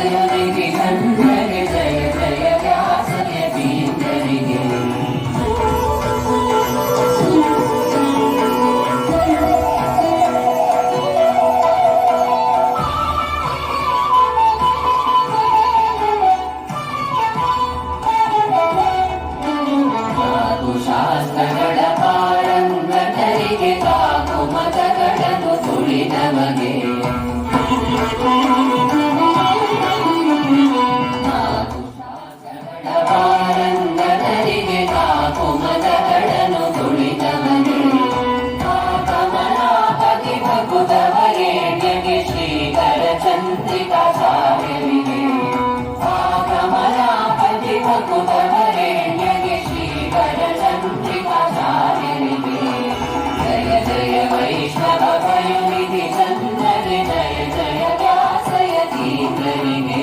ಪಯೋನಿಧಿ ಚಂದ್ರಗೆ ಜಯ ಜಯ ವ್ಯಾಸಯತೀಂದ್ರರಿಗೆ. ಶಾಸ್ತ್ರಗಳ ಪಾರಂಗತರಿಗೆ ಕಾಕು ಮತಗಳನ್ನು ತುಳಿದವಗೆ. ಪಾರಂಗತರಿಗೆ ಕಾಕು ಮತಗಳನ್ನು ತುಳಿದವಗೆ. ಕಮಲಾಪತಿ ಭಕುತವರೇಣ್ಯಗೆ ಶ್ರೀಕರ ಚಂದ್ರಿಕಾಚಾರ್ಯರಿಗೆ. ಕಮಲಾಪತಿ ಭಕುತವರೇಣ್ಯಗೆ ಶ್ರೀಕರ ಚಂದ್ರಿಕಾಚಾರ್ಯರಿಗೆ. ಜಯ ಜಯ ವೈಷ್ಣವ ಪಯೋನಿಧಿ ಚಂದ್ರಗೆ ಜಯ ಜಯ ವ್ಯಾಸಯತೀಂದ್ರರಿಗೆ.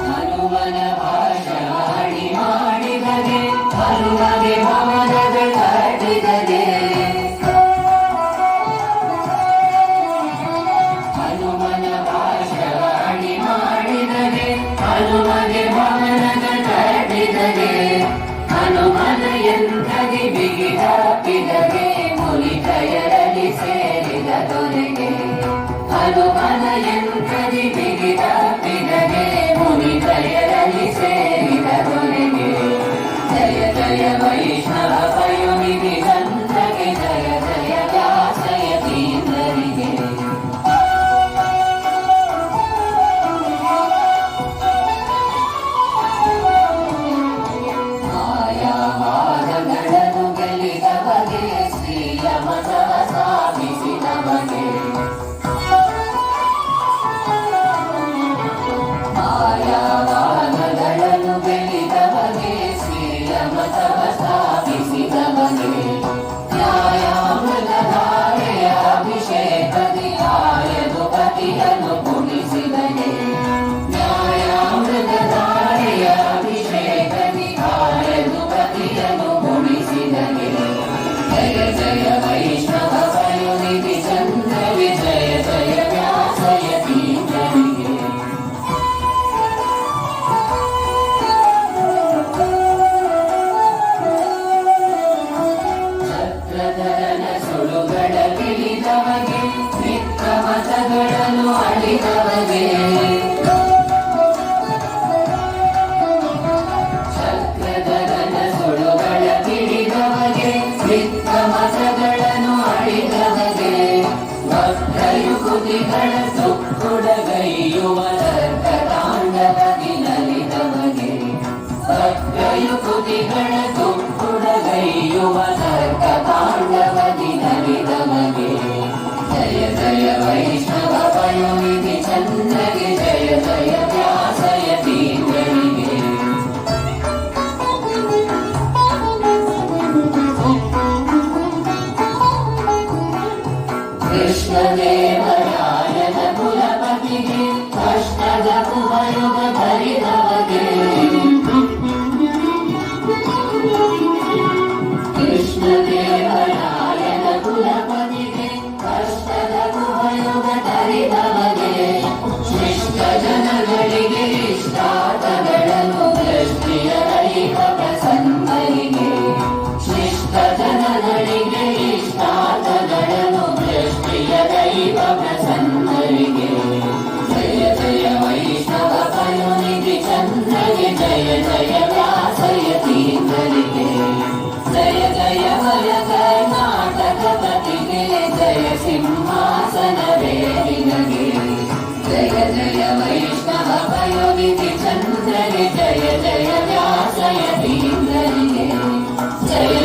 ಹನುಮನ ಭಾಷಾಡಿ ಮಾಡಿದರೆ ಹನುಮಗೆ ಭವನದ ಕಟ್ಟಿದರೆ. ಹನುಮನ ಭಾಷಾಡಿ ಮಾಡಿದರೆ ಹನುಮಗೆ ಭವನದ ಕಟ್ಟಿದರೆ. ಹನುಮನ ಎಂತಗೆ ಬಿಗಿದಪ್ಪಿದರೆ ಮುನಿಕಯರಲ್ಲಿ ಸೇರಿದ ದೊರೆಗೆ. ಹನುಮನ ಎಂತಗೆ ಬಿಗಿದಪ್ಪಿದರೆ ಮುನಿಕಯರಲ್ಲಿ ಸೇರಿದ ದೊರೆಗೆ. ಜಯ ಜಯ ವೈಷ್ಣವ ಪಯೋನಿಧಿ ಚಂದ್ರಗೆ ಜಯ ಜಯ ವ್ಯಾಸಯತೀಂದ್ರರಿಗೆ. ಮಾಯಾವಾದಗಳನ್ನು ಗೆಲ್ಲಿದವಗೆ ಶ್ರೀಯ ಮತವ ಸ್ಥಾಪಿಸಿದವಗೆ. ಮಾಯಾವಾದಗಳನ್ನು ಗೆಲ್ಲಿದವಗೆ ಶ್ರೀಯ ಮತವ ಸ್ಥಾಪಿಸಿದವಗೆ. ನ್ಯಾಯಾಮೃತಧಾರೆಯ ಅಭಿಷೇಕದಿ ಆಯದು ಪತಿಯನ್ನು ಪುಣಿಸಿದಗೆ. ನ್ಯಾಯಾಮೃತಧಾರೆಯ ಅಭಿಷೇಕದಿ ಆಯದು ಪತಿಯನ್ನು ಪುಣಿಸಿದಗೆ. ಜಯ ಜಯ ವೈಷ್ಣವ ಪಯೋನಿಧಿ ಚಂದ್ರಗೆ ಜಯ ಜಯ ವ್ಯಾಸಯತೀಂದ್ರರಿಗೆ. ಛತ್ರಧರನ ಸುಳುಗಳ ಗಿಳಿದವಗೆ ವಿಕ್ರಮತಗಳನ್ನು ಅಳಿದವಗೆ. ಛತ್ರಧರನ ಸುಳುಗಳ ಗಿಳಿದವಗೆ ವಿಕ್ರಮತಗಳನ್ನು ಅಳಿದವಗೆ. ವಕ್ರಯುಕುತಿಗಳ ತುಕ್ಕುಡಗೈಯುವ ನರ್ಕತಾಂಡವದಿ ನಲಿದವಗೆ. ವಕ್ರಯುಕುತಿಗಳ ತುಕ್ಕುಡಗೈಯುವ ನರ್ಕತಾಂಡವದಿ ನಲಿದವಗೆ. ಜಯ ಜಯ ವೈಷ್ಣವ ಪಯೋನಿಧಿ ಚಂದ್ರಗೆ ಜಯ ಜಯ ವ್ಯಾಸಯತೀಂದ್ರರಿಗೆ. ಕೃಷ್ಣದೇವರಾಯನ ಕುಲಪತಿಗೆ ಅಷ್ಟದ ಕುವಯುಗ ಭರಿದವಗೆ. ಕೃಷ್ಣದೇವರಾಯನ ಕುಲಪತಿಗೆ ಅಷ್ಟದ ಕುವಯುಗ ಧರಿದವಗೆ. ಶಿಷ್ಟ ಜನಗಳಿಗೆ ಇಷ್ಟಾರ್ಥಗಳನ್ನು ದೃಷ್ಟಿಯ ರಹಿತ ಪ್ರಸನ್ನರಿಗೆ. ಶಿಷ್ಟ ಜನಗಳಿಗೆ ಇಷ್ಟಾರ್ಥಗಳನ್ನು ದೃಷ್ಟಿಯ ದೈವ ಪ್ರಸನ್ನರಿಗೆ. ಜಯ ಜಯ ವೈಷ್ಣವ ಪಯೋನಿಧಿ ಚಂದ್ರಗೆ ಜಯ ಜಯ ವ್ಯಾಸಯತೀಂದ್ರರಿಗೆ. ಜಯ ಜಯ ವಯ ಕರ್ನಾಟಕ ಪತಿಗೆ ಜಯ ಸಿಂಹಾಸನ ವೇದಿನಗೆ. ಜಯ ಜಯ ವೈಷ್ಣವ ಪಯೋನಿಧಿ ಚಂದ್ರಗೆ ಜಯ ಜಯ ವ್ಯಾಸಯತೀಂದ್ರರಿಗೆ. ಜಯ